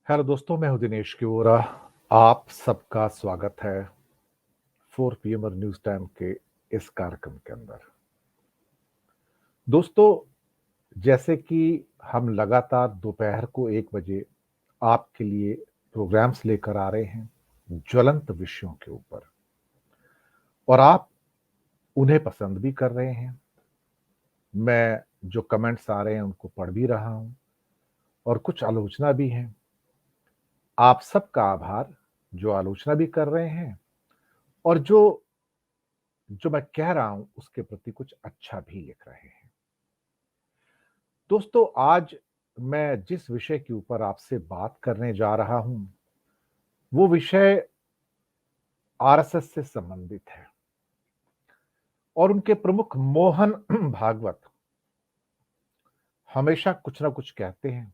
Hello दोस्तों, मैं हूं दिनेश किवोरा। आप सबका स्वागत है 4 PM और न्यूज टाइम के इस कार्यक्रम के अंदर। दोस्तों, जैसे कि हम लगातार दोपहर को 1 बजे आपके लिए प्रोग्राम्स लेकर आ रहे हैं ज्वलंत विषयों के ऊपर, और आप उन्हें पसंद भी कर रहे हैं। मैं जो कमेंट्स आ रहे हैं उनको पढ़ भी रहा हूं और कुछ आलोचना भी है। आप सबका आभार जो आलोचना भी कर रहे हैं और जो जो मैं कह रहा हूं उसके प्रति कुछ अच्छा भी लिख रहे हैं। दोस्तों, आज मैं जिस विषय के ऊपर आपसे बात करने जा रहा हूं वो विषय आरएसएस से संबंधित है और उनके प्रमुख मोहन भागवत हमेशा कुछ ना कुछ कहते हैं।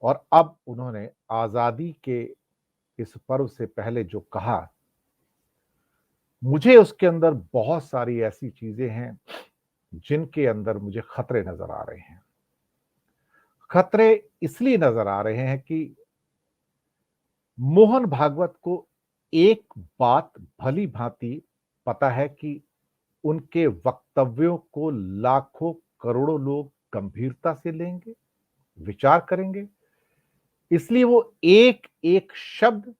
और अब उन्होंने आजादी के इस पर्व से पहले जो कहा, मुझे उसके अंदर बहुत सारी ऐसी चीजें हैं जिनके अंदर मुझे खतरे नजर आ रहे हैं। खतरे इसलिए नजर आ रहे हैं कि मोहन भागवत को एक बात भली भांति पता है कि उनके वक्तव्यों को लाखों करोड़ों लोग गंभीरता से लेंगे, विचार करेंगे। इसलिए वो एक एक शब्द,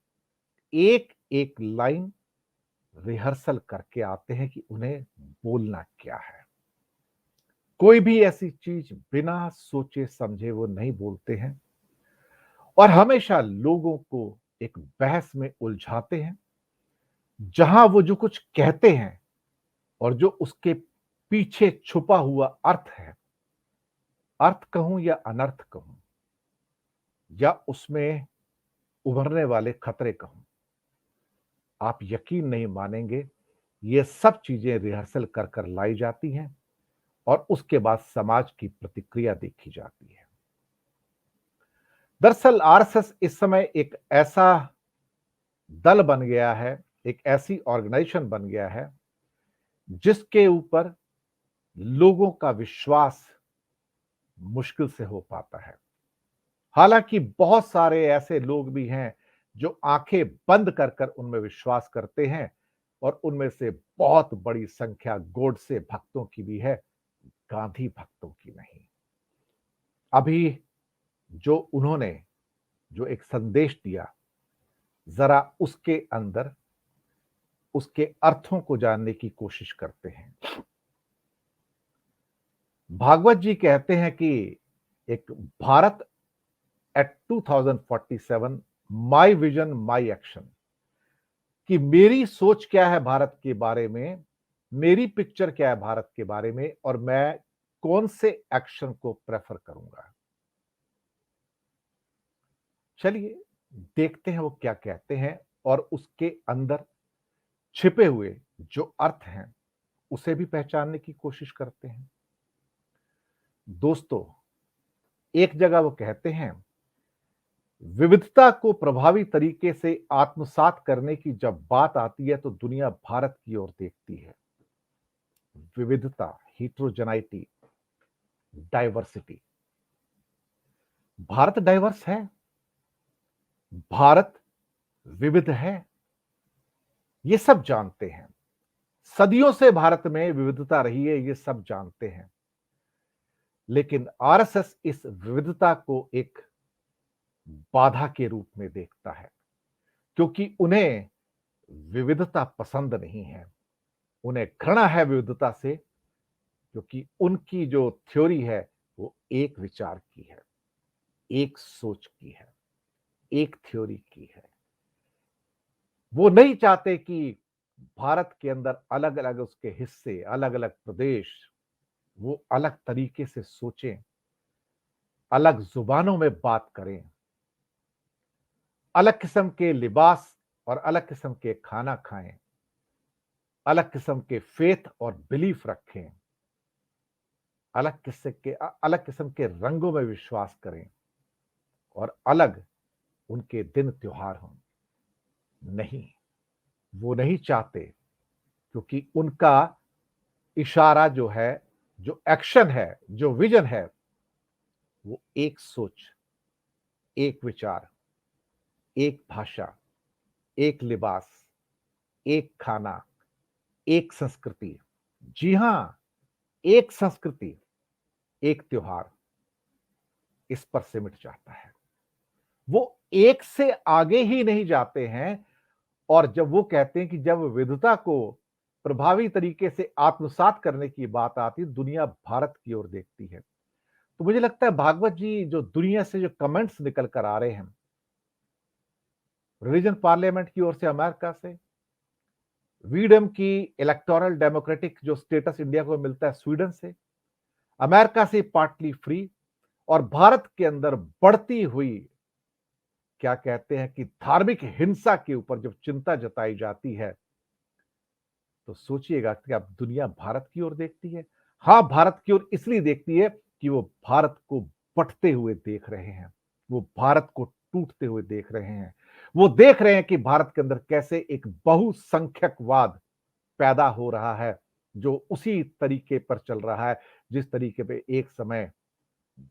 एक एक लाइन रिहर्सल करके आते हैं कि उन्हें बोलना क्या है। कोई भी ऐसी चीज बिना सोचे समझे वो नहीं बोलते हैं और हमेशा लोगों को एक बहस में उलझाते हैं, जहां वो जो कुछ कहते हैं और जो उसके पीछे छुपा हुआ अर्थ है, अर्थ कहूं या अनर्थ कहूं या उसमें उभरने वाले खतरे कहूं, आप यकीन नहीं मानेंगे। ये सब चीजें रिहर्सल कर कर लाई जाती हैं और उसके बाद समाज की प्रतिक्रिया देखी जाती है। दरअसल आरएसएस इस समय एक ऐसा दल बन गया है, एक ऐसी ऑर्गेनाइजेशन बन गया है जिसके ऊपर लोगों का विश्वास मुश्किल से हो पाता है। हालांकि बहुत सारे ऐसे लोग भी हैं जो आंखें बंद कर कर उनमें विश्वास करते हैं और उनमें से बहुत बड़ी संख्या गोडसे भक्तों की भी है, गांधी भक्तों की नहीं। अभी जो उन्होंने जो एक संदेश दिया, जरा उसके अंदर उसके अर्थों को जानने की कोशिश करते हैं। भागवत जी कहते हैं कि एक Bharat at 2047, my vision my action, कि मेरी सोच क्या है भारत के बारे में, मेरी पिक्चर क्या है भारत के बारे में और मैं कौन से एक्शन को प्रेफर करूंगा। चलिए देखते हैं वो क्या कहते हैं और उसके अंदर छिपे हुए जो अर्थ हैं उसे भी पहचानने की कोशिश करते हैं। दोस्तों, एक जगह वो कहते हैं, विविधता को प्रभावी तरीके से आत्मसात करने की जब बात आती है तो दुनिया भारत की ओर देखती है। विविधता, हिट्रोजेनाइटी, डाइवर्सिटी। भारत डाइवर्स है, भारत विविध है, ये सब जानते हैं। सदियों से भारत में विविधता रही है, ये सब जानते हैं। लेकिन आरएसएस इस विविधता को एक बाधा के रूप में देखता है, क्योंकि उन्हें विविधता पसंद नहीं है। उन्हें घृणा है विविधता से, क्योंकि उनकी जो थ्योरी है वो एक विचार की है, एक सोच की है, एक थ्योरी की है। वो नहीं चाहते कि भारत के अंदर अलग अलग उसके हिस्से, अलग अलग प्रदेश वो अलग तरीके से सोचें, अलग जुबानों में बात करें, अलग किस्म के लिबास और अलग किस्म के खाना खाएं, अलग किस्म के फेथ और बिलीफ रखें, अलग किस्म के रंगों में विश्वास करें और अलग उनके दिन त्योहार हों। नहीं, वो नहीं चाहते, क्योंकि उनका इशारा जो है, जो एक्शन है, जो विजन है, वो एक सोच, एक विचार, एक भाषा, एक लिबास, एक खाना, एक संस्कृति। जी हां, एक संस्कृति, एक त्योहार इस पर सिमट जाता है। वो एक से आगे ही नहीं जाते हैं और जब वो कहते हैं कि जब विविधता को प्रभावी तरीके से आत्मसात करने की बात आती है, दुनिया भारत की ओर देखती है। तो मुझे लगता है भागवत जी जो दुनिया से जो कमेंट्स निकल कर आ रहे हैं, रिलीजन पार्लियामेंट की ओर से अमेरिका से, वीडम की इलेक्टोरल डेमोक्रेटिक जो स्टेटस इंडिया को मिलता है स्वीडन से, अमेरिका से पार्टली फ्री और भारत के अंदर बढ़ती हुई क्या कहते हैं कि धार्मिक हिंसा के ऊपर जब चिंता जताई जाती है, तो सोचिएगा कि अब दुनिया भारत की ओर देखती है। हाँ, भारत की ओर इसलिए देखती है कि वो भारत को बँटते हुए देख रहे हैं। वो भारत को टूटते हुए देख रहे हैं। वो देख रहे हैं कि भारत के अंदर कैसे एक बहुसंख्यकवाद पैदा हो रहा है, जो उसी तरीके पर चल रहा है, जिस तरीके पे एक समय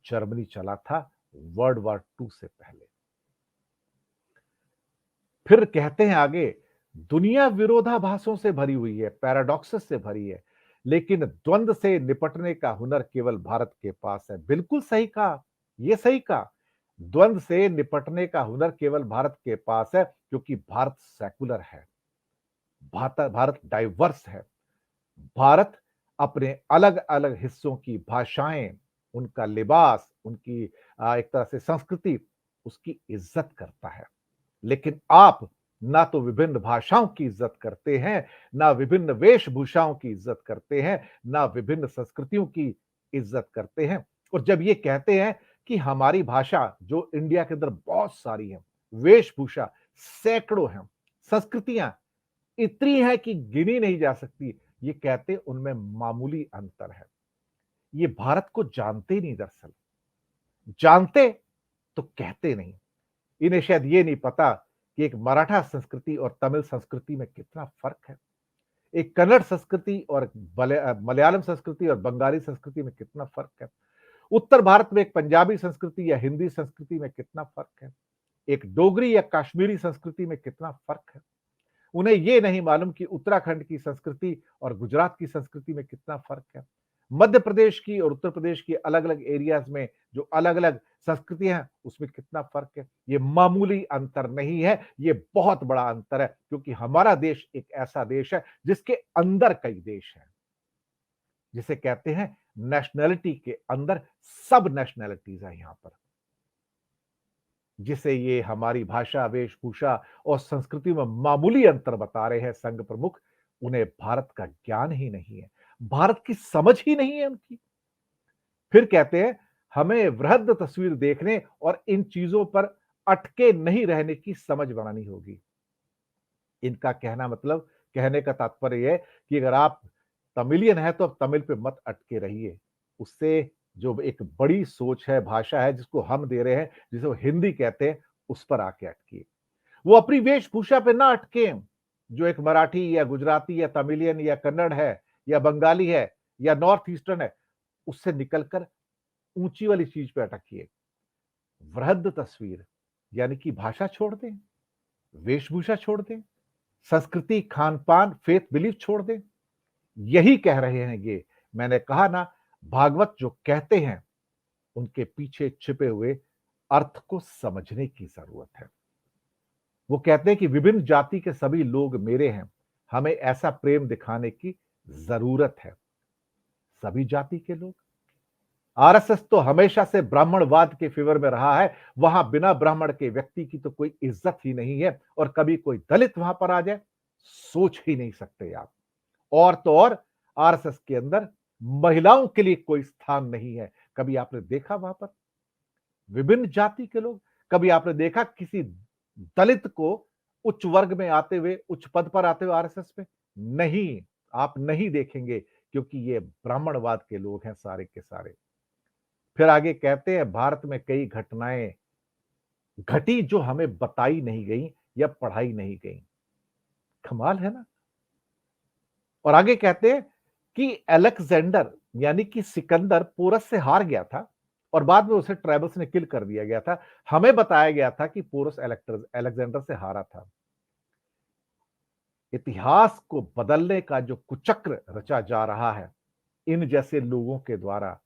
जर्मनी चला था वर्ल्ड वॉर 2 से पहले। फिर कहते हैं आगे, दुनिया विरोधाभासों से भरी हुई है, पैराडॉक्सेस से भरी है, लेकिन द्वंद से निपटने का हुनर केवल भारत के पास है। बिल्कुल सही कहा, ये सही कहा। द्वंद से निपटने का हुनर केवल भारत के पास है, क्योंकि भारत सेकुलर है, भारत डाइवर्स है। भारत अपने अलग-अलग हिस्सों की भाषाएँ, उनका लिबास, उनकी एक तरह से संस्कृति, उसकी इज़्ज़त करता है। लेकिन आप ना तो विभिन्न भाषाओं की इज़्ज़त करते हैं, ना विभिन्न वेशभूषाओं की इज़्ज़त करते हैं, ना विभिन्न संस्कृतियों की इज़्ज़त करते हैं। और जब ये कहते हैं कि हमारी भाषा जो इंडिया के अंदर बहुत सारी है, वेशभूषा सैकड़ों हैं, संस्कृतियाँ इतनी हैं कि गिनी नहीं जा सकती। ये कहते उनमें मामूली अंतर है। ये भारत को जानते ही नहीं दरअसल। जानते तो कहते नहीं। इन्हें शायद ये नहीं पता कि एक मराठा संस्कृति और तमिल संस्कृति में कितना फ़र्क है। एक कन्नड़ संस्कृति और मलयालम संस्कृति और बंगाली संस्कृति में कितना फ़र्क है। उत्तर भारत में एक पंजाबी संस्कृति या हिंदी संस्कृति में कितना फ़र्क है। एक डोगरी या कश्मीरी संस्कृति में कितना फ़र्क है। उन्हें ये नहीं मालूम कि उत्तराखंड की संस्कृति और गुजरात की संस्कृति में कितना फ़र्क है। मध्य प्रदेश की और उत्तर प्रदेश की अलग-अलग एरियाज़ में जो अलग-अलग संस्कृतियाँ हैं, उसमें कितना फ़र्क है। ये मामूली अंतर नहीं है, ये बहुत बड़ा अंतर है, क्योंकि हमारा देश एक ऐसा देश है, जिसके अंदर कई देश हैं। जिसे कहते हैं नेशनैलिटी के अंदर सब नेशनैलिटीज़ हैं यहाँ पर। जिसे ये हमारी भाषा, वेशभूषा और संस्कृति में मामूली अंतर बता रहे हैं संघ प्रमुख, उन्हें भारत का ज्ञान ही नहीं है, भारत की समझ ही नहीं है उनकी। फिर कहते हैं, हमें वृहद तस्वीर देखने और इन चीज़ों पर अटके नहीं रहने की समझ बनानी होगी। इनका कहना मतलब कहने का तात्पर्य ये है कि अगर आप तमिलियन हैं, तो आप तमिल पे मत अटके रहिए। उससे जो एक बड़ी सोच है, भाषा है जिसको हम दे रहे हैं, जिसे वो हिंदी कहते हैं, उस पर आके अटकिए। वो अपनी वेशभूषा पे ना अटकें, जो एक मराठी या गुजराती या तमिलियन या कन्नड़ है या बंगाली है या नॉर्थ ईस्टर्न है, उससे निकलकर ऊँची वाली चीज़ पे अटकिए। वृहद तस्वीर यानी कि भाषा छोड़ दें, वेशभूषा छोड़ दें, संस्कृति, खान-पान, फेथ बिलीफ छोड़ दें। यही कह रहे हैं ये। मैंने कहा ना, भागवत जो कहते हैं, उनके पीछे छिपे हुए अर्थ को समझने की ज़रूरत है। वो कहते हैं कि विभिन्न जाति के सभी लोग मेरे हैं, हमें ऐसा प्रेम दिखाने की ज़रूरत है। सभी जाति के लोग? आरएसएस तो हमेशा से ब्राह्मणवाद के फेवर में रहा है, वहां बिना ब्राह्मण के व्यक्ति की तो कोई इज्जत ही नहीं है और कभी कोई दलित वहां पर आ जाए, सोच ही नहीं सकते आप। और तो और आरएसएस के अंदर महिलाओं के लिए कोई स्थान नहीं है। कभी आपने देखा वहां पर विभिन्न जाति के लोग? कभी आपने देखा किसी दलित को उच्च वर्ग में आते हुए, उच्च पद पर आते हुए आरएसएस में? नहीं, आप नहीं देखेंगे क्योंकि ये ब्राह्मणवाद के लोग हैं सारे के सारे। फिर आगे कहते हैं भारत में कई घटनाएं घटी जो हमें बताई नहीं गई या पढ़ाई नहीं गई। कमाल है ना? और आगे कहते हैं कि अलेक्जेंडर यानी कि सिकंदर पोरस से हार गया था और बाद में उसे ट्राइबल्स ने किल कर दिया गया था। हमें बताया गया था कि पोरस अलेक्जेंडर से हारा था। इतिहास को बदलने का जो कुचक्र रचा जा रहा है इन जैसे लोगों के द्वारा,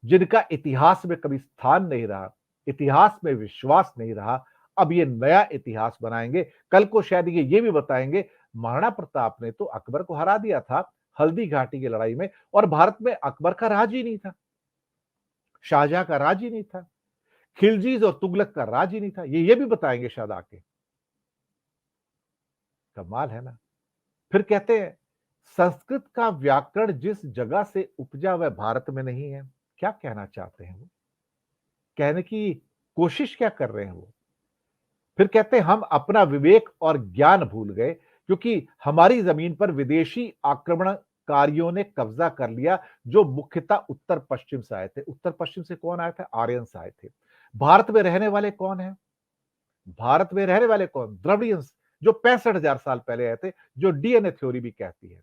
जिनका इतिहास में कभी स्थान नहीं रहा, इतिहास में विश्वास नहीं रहा, अब ये नया इतिहास बनाएंगे। कल को शायद ये भी बताएंगे, महाराणा प्रताप ने तो अकबर को हरा दिया था हल्दी घाटी की लड़ाई में, और भारत में अकबर का राज ही नहीं था, शाहजहां का राज ही नहीं था, खिलजीज और तुगलक का राज ही नहीं था। ये भी बताएंगे शायद आके। कमाल है ना। फिर कहते हैं संस्कृत का व्याकरण जिस जगह से उपजा वह भारत में नहीं है। क्या कहना चाहते हैं वो? कहने की कोशिश क्या कर रहे हैं वो? फिर कहते हैं हम अपना विवेक और ज्ञान भूल गए क्योंकि हमारी जमीन पर विदेशी आक्रमणकारियों ने कब्जा कर लिया, जो मुख्यतः उत्तर पश्चिम से आए थे। उत्तर पश्चिम से कौन आए थे? आर्यंस आए थे। भारत में रहने वाले कौन है? भारत में रहने वाले कौन? द्रविडियंस, जो 65,000 साल पहले आए थे, जो डीएनए थ्योरी भी कहती है।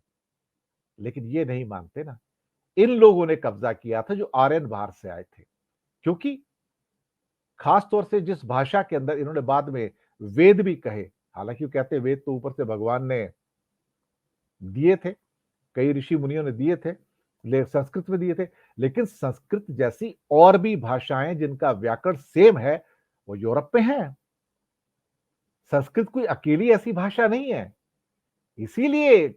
लेकिन ये नहीं मानते ना, इन लोगों ने कब्जा किया था जो आर्यन बाहर से आए थे। क्योंकि खास तौर से जिस भाषा के अंदर इन्होंने बाद में वेद भी कहे, हालांकि वो कहते हैं वेद तो ऊपर से भगवान ने दिए थे, कई ऋषि मुनियों ने दिए थे, ले संस्कृत में दिए थे, लेकिन संस्कृत जैसी और भी भाषाएं जिनका व्याकरण सेम है वो यूरोप में है। संस्कृत कोई अकेली ऐसी भाषा नहीं है। इसीलिए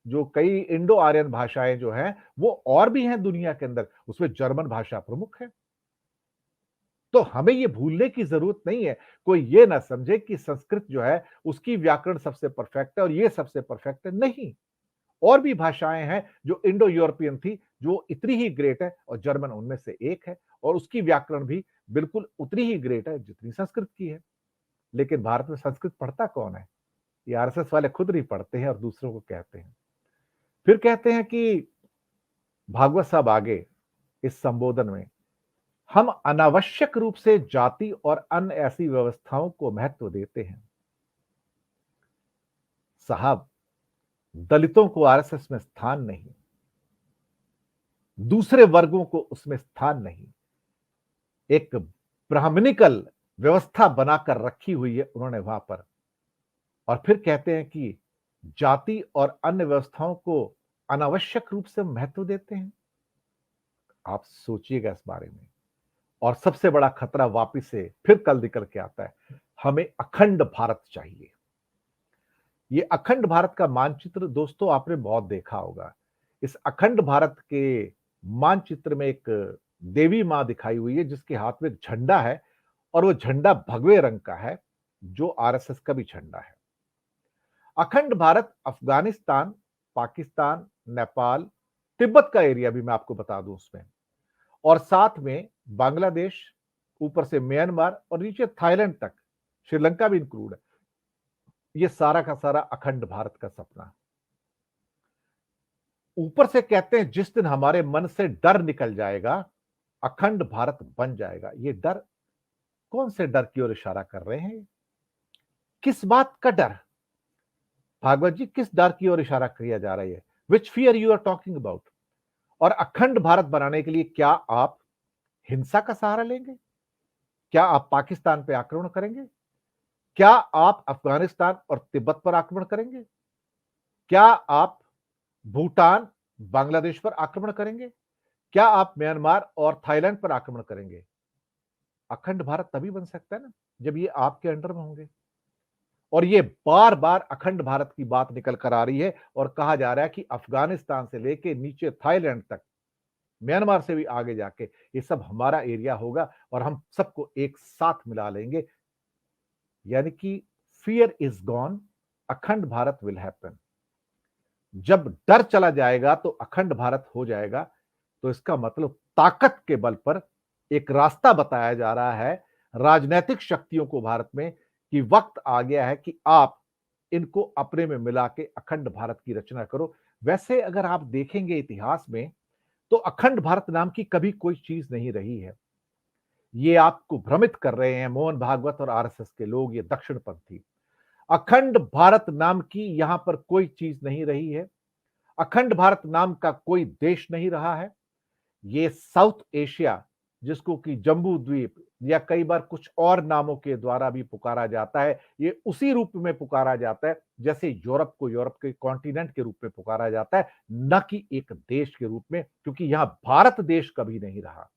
जो कई इंडो आर्यन भाषाएं जो हैं वो और भी हैं दुनिया के अंदर, उसमें जर्मन भाषा प्रमुख है। तो हमें ये भूलने की जरूरत नहीं है, कोई ये ना समझे कि संस्कृत जो है उसकी व्याकरण सबसे परफेक्ट है और ये सबसे परफेक्ट है। नहीं, और भी भाषाएं हैं जो इंडो यूरोपियन थी जो इतनी ही ग्रेट है, और जर्मन उनमें से एक है, और उसकी व्याकरण भी बिल्कुल उतनी ही ग्रेट है जितनी संस्कृत की है। लेकिन भारत में संस्कृत पढ़ता कौन है? ये आरएसएस वाले खुद नहीं पढ़ते हैं और दूसरों को कहते हैं। फिर कहते हैं कि भागवत साहब आगे इस संबोधन में, हम अनावश्यक रूप से जाति और अन्य ऐसी व्यवस्थाओं को महत्व देते हैं। साहब, दलितों को आरएसएस में स्थान नहीं, दूसरे वर्गों को उसमें स्थान नहीं। एक ब्राह्मणिकल व्यवस्था बनाकर रखी हुई है उन्होंने वहां पर। और फिर कहते हैं कि जाति और अन्य व्यवस्थाओं को अनावश्यक रूप से महत्व देते हैं। आप सोचिएगा इस बारे में। और सबसे बड़ा खतरा वापिस से फिर कल निकल के आता है, हमें अखंड भारत चाहिए। ये अखंड भारत का मानचित्र दोस्तों आपने बहुत देखा होगा। इस अखंड भारत के मानचित्र में एक देवी मां दिखाई हुई है जिसके हाथ में एक झंडा है, और वो झंडा भगवे रंग का है जो आरएसएस का भी झंडा है। अखंड भारत अफगानिस्तान, पाकिस्तान, नेपाल, तिब्बत का एरिया भी मैं आपको बता दूं उसमें, और साथ में बांग्लादेश, ऊपर से म्यांमार और नीचे थाईलैंड तक, श्रीलंका भी इंक्लूड है। ये सारा का सारा अखंड भारत का सपना। ऊपर से कहते हैं जिस दिन हमारे मन से डर निकल जाएगा अखंड भारत बन जाएगा। ये डर, कौन से डर की ओर इशारा कर रहे हैं? किस बात का डर? भागवत जी, किस डर की ओर इशारा किया जा रहा है? Which fear you are talking about? और अखंड भारत बनाने के लिए क्या आप हिंसा का सहारा लेंगे? क्या आप पाकिस्तान पे आक्रमण करेंगे? क्या आप अफगानिस्तान और तिब्बत पर आक्रमण करेंगे? क्या आप भूटान, बांग्लादेश पर आक्रमण करेंगे? क्या आप म्यांमार और थाईलैंड पर आक्रमण करेंगे? अखंड भारत तभी बन सकता है ना जब ये आपके अंडर में होंगे। और ये बार बार अखंड भारत की बात निकल कर आ रही है, और कहा जा रहा है कि अफगानिस्तान से लेके नीचे थाईलैंड तक, म्यांमार से भी आगे जाके ये सब हमारा एरिया होगा और हम सबको एक साथ मिला लेंगे। यानी कि फियर इज गॉन, अखंड भारत विल हैपन। जब डर चला जाएगा तो अखंड भारत हो जाएगा। तो इसका मतलब ताकत के बल पर एक रास्ता बताया जा रहा है राजनीतिक शक्तियों को भारत में, कि वक्त आ गया है कि आप इनको अपने में मिला के अखंड भारत की रचना करो। वैसे अगर आप देखेंगे इतिहास में तो अखंड भारत नाम की कभी कोई चीज नहीं रही है। ये आपको भ्रमित कर रहे हैं मोहन भागवत और आरएसएस के लोग, ये दक्षिणपंथी। अखंड भारत नाम की यहां पर कोई चीज नहीं रही है। अखंड भारत नाम का कोई देश नहीं रहा है। ये साउथ एशिया, जिसको कि जम्बू द्वीप या कई बार कुछ और नामों के द्वारा भी पुकारा जाता है, ये उसी रूप में पुकारा जाता है जैसे यूरोप को यूरोप के कॉन्टिनेंट के रूप में पुकारा जाता है, न कि एक देश के रूप में, क्योंकि यहां भारत देश कभी नहीं रहा।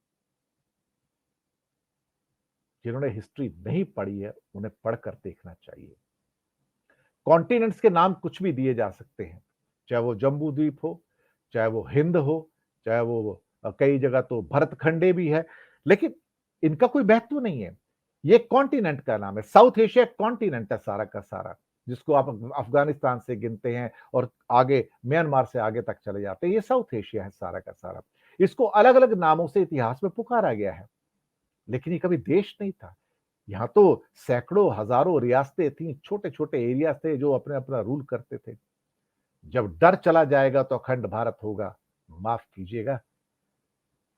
जिन्होंने हिस्ट्री नहीं पढ़ी है, उन्हें पढ़कर देखना चाहिए। कॉन्टिनेंट्स के नाम कुछ भी दिए जा सकते हैं, चाहे वो जम्बू द्वीप हो, चाहे वो हिंद हो, चाहे वो कई जगह तो भरतखंडे भी है, लेकिन इनका कोई महत्व नहीं है। ये कॉन्टिनेंट का नाम है। साउथ एशिया कॉन्टिनेंट है सारा का सारा, जिसको आप अफगानिस्तान से गिनते हैं और आगे म्यांमार से आगे तक चले जाते हैं, ये साउथ एशिया है सारा का सारा। इसको अलग अलग नामों से इतिहास में पुकारा गया है, लेकिन ये कभी देश नहीं था। यहाँ तो सैकड़ों हजारों रियासतें थी, छोटे छोटे एरिया थे जो अपने अपना रूल करते थे। जब डर चला जाएगा तो अखंड भारत होगा। माफ कीजिएगा,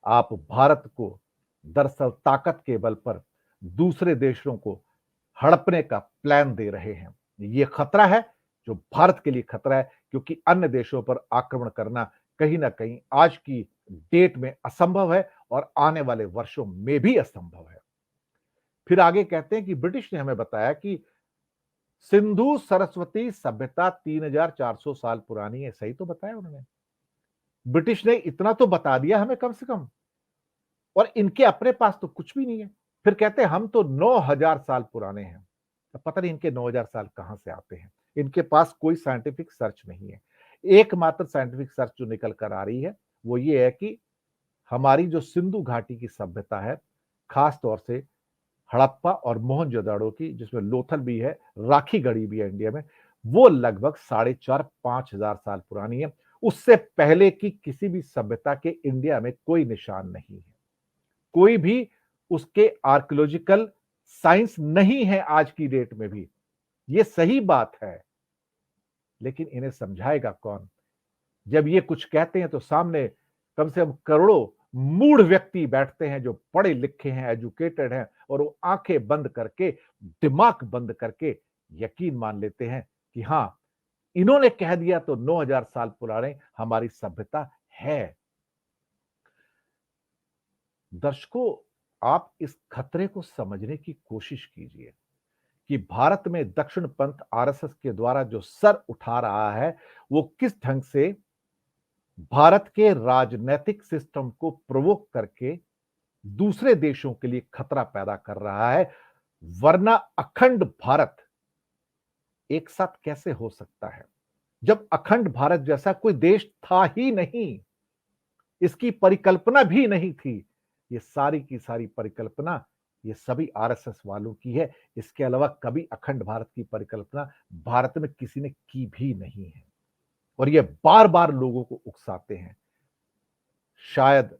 आप भारत को दरअसल ताकत के बल पर दूसरे देशों को हड़पने का प्लान दे रहे हैं। ये खतरा है जो भारत के लिए खतरा है, क्योंकि अन्य देशों पर आक्रमण करना कहीं ना कहीं आज की डेट में असंभव है और आने वाले वर्षों में भी असंभव है। फिर आगे कहते हैं कि ब्रिटिश ने हमें बताया कि सिंधु सरस्वती सभ्यता 3400 साल पुरानी है। सही तो बताया उन्होंने। ब्रिटिश ने इतना तो बता दिया हमें कम से कम, और इनके अपने पास तो कुछ भी नहीं है। फिर कहते हैं हम तो 9000 साल पुराने हैं। अब पता नहीं इनके 9000 साल कहां से आते हैं। इनके पास कोई साइंटिफिक सर्च नहीं है। एकमात्र साइंटिफिक सर्च जो निकल कर आ रही है वो ये है कि हमारी जो सिंधु घाटी की सभ्यता है, खास तौर से हड़प्पा और मोहनजोदड़ो की, जिसमें लोथल भी है, राखी गढ़ी भी है इंडिया में, वो लगभग 4,500-5,000 साल पुरानी है। उससे पहले की किसी भी सभ्यता के इंडिया में कोई निशान नहीं है। कोई भी उसके आर्कियोलॉजिकल साइंस नहीं है आज की डेट में भी। ये सही बात है, लेकिन इन्हें समझाएगा कौन? जब ये कुछ कहते हैं तो सामने कम से कम करोड़ों मूढ़ व्यक्ति बैठते हैं जो पढ़े लिखे हैं, एजुकेटेड हैं, और वो आंखें बंद करके, दिमाग बंद करके यकीन मान लेते हैं कि हां, इन्होंने कह दिया तो 9000 साल पुराने हमारी सभ्यता है। दर्शकों, आप इस खतरे को समझने की कोशिश कीजिए कि भारत में दक्षिण पंथ आरएसएस के द्वारा जो सर उठा रहा है, वो किस ढंग से भारत के राजनीतिक सिस्टम को प्रोवोक करके दूसरे देशों के लिए खतरा पैदा कर रहा है। वरना अखंड भारत एक साथ कैसे हो सकता है, जब अखंड भारत जैसा कोई देश था ही नहीं, इसकी परिकल्पना भी नहीं थी। ये सारी की सारी परिकल्पना ये सभी आरएसएस वालों की है। इसके अलावा कभी अखंड भारत की परिकल्पना भारत में किसी ने की भी नहीं है, और ये बार बार लोगों को उकसाते हैं। शायद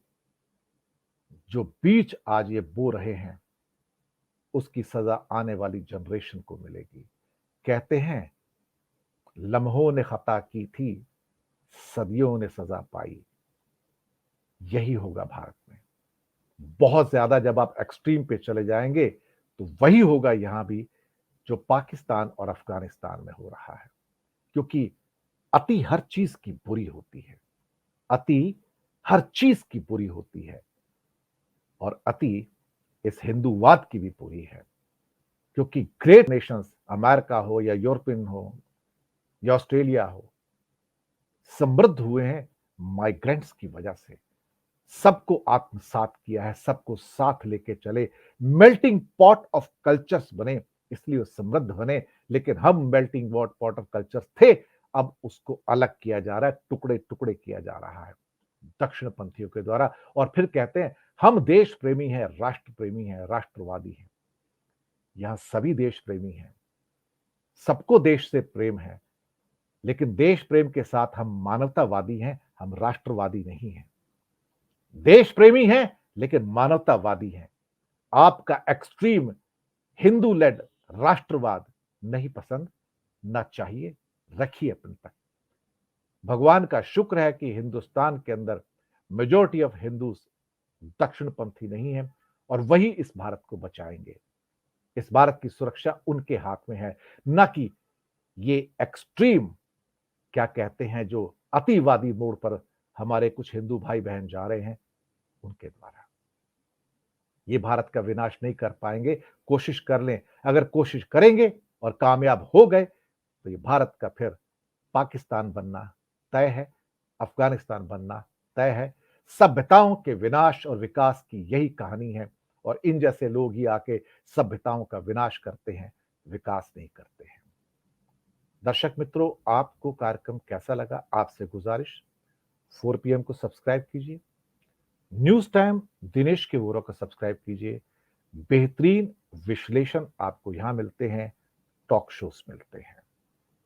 जो बीज आज ये बो रहे हैं, उसकी सजा आने वाली जनरेशन को मिलेगी। कहते हैं, लम्हों ने खता की थी, सदियों ने सजा पाई। यही होगा भारत में। बहुत ज्यादा जब आप एक्सट्रीम पे चले जाएंगे तो वही होगा यहां भी जो पाकिस्तान और अफगानिस्तान में हो रहा है, क्योंकि अति हर चीज की बुरी होती है। अति हर चीज की बुरी होती है, और अति इस हिंदूवाद की भी बुरी है, क्योंकि ग्रेट नेशंस, अमेरिका हो या यूरोपियन हो या ऑस्ट्रेलिया हो, समृद्ध हुए हैं माइग्रेंट्स की वजह से। सबको आत्मसात किया है, सबको साथ लेके चले, मेल्टिंग पॉट ऑफ कल्चर्स बने, इसलिए वो समृद्ध बने। लेकिन हम मेल्टिंग पॉट ऑफ कल्चर्स थे, अब उसको अलग किया जा रहा है, टुकड़े टुकड़े किया जा रहा है दक्षिण पंथियों के द्वारा। और फिर कहते हैं हम देश प्रेमी हैं, राष्ट्र प्रेमी हैं, राष्ट्रवादी हैं। यहां सभी देश प्रेमी हैं, सबको देश से प्रेम है, लेकिन देश प्रेम के साथ हम मानवतावादी हैं, हम राष्ट्रवादी नहीं हैं। देश प्रेमी हैं लेकिन मानवतावादी हैं। आपका एक्सट्रीम हिंदू लेड राष्ट्रवाद नहीं पसंद, ना चाहिए, रखिए अपने तक। भगवान का शुक्र है कि हिंदुस्तान के अंदर मेजोरिटी ऑफ हिंदूज दक्षिणपंथी नहीं है, और वही इस भारत को बचाएंगे। इस भारत की सुरक्षा उनके हाथ में है, ना कि ये एक्सट्रीम, क्या कहते हैं, जो अतिवादी मोड़ पर हमारे कुछ हिंदू भाई बहन जा रहे हैं, उनके द्वारा। ये भारत का विनाश नहीं कर पाएंगे। कोशिश कर लें, अगर कोशिश करेंगे और कामयाब हो गए तो ये भारत का फिर पाकिस्तान बनना तय है, अफगानिस्तान बनना तय है। सभ्यताओं के विनाश और विकास की यही कहानी है और इन जैसे लोग ही आके सभ्यताओं का विनाश करते हैं, विकास नहीं करते हैं। दर्शक मित्रों, आपको कार्यक्रम कैसा लगा? आपसे गुजारिश, 4 पीएम को सब्सक्राइब कीजिए, न्यूज़ टाइम दिनेश के वोरा को सब्सक्राइब कीजिए। बेहतरीन विश्लेषण आपको यहां मिलते हैं, टॉक शोज मिलते हैं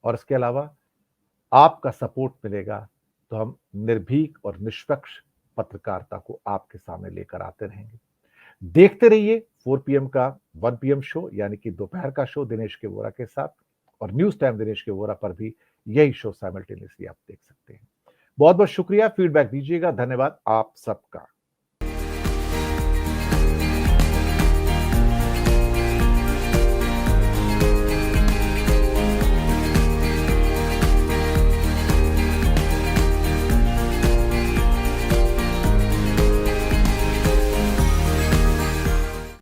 और इसके अलावा आपका सपोर्ट मिलेगा तो हम निर्भीक और निष्पक्ष पत्रकारिता को आपके सामने लेकर आते रहेंगे। देखते रहिए 4 पीएम का 1 पीएम शो, यानी कि दोपहर का शो दिनेश के वोरा के साथ, और न्यूज़ टाइम दिनेश के वोरा पर भी यही शो साइमल्टेनियसली आप देख सकते हैं। बहुत-बहुत शुक्रिया, फीडबैक दीजिएगा। धन्यवाद आप सबका।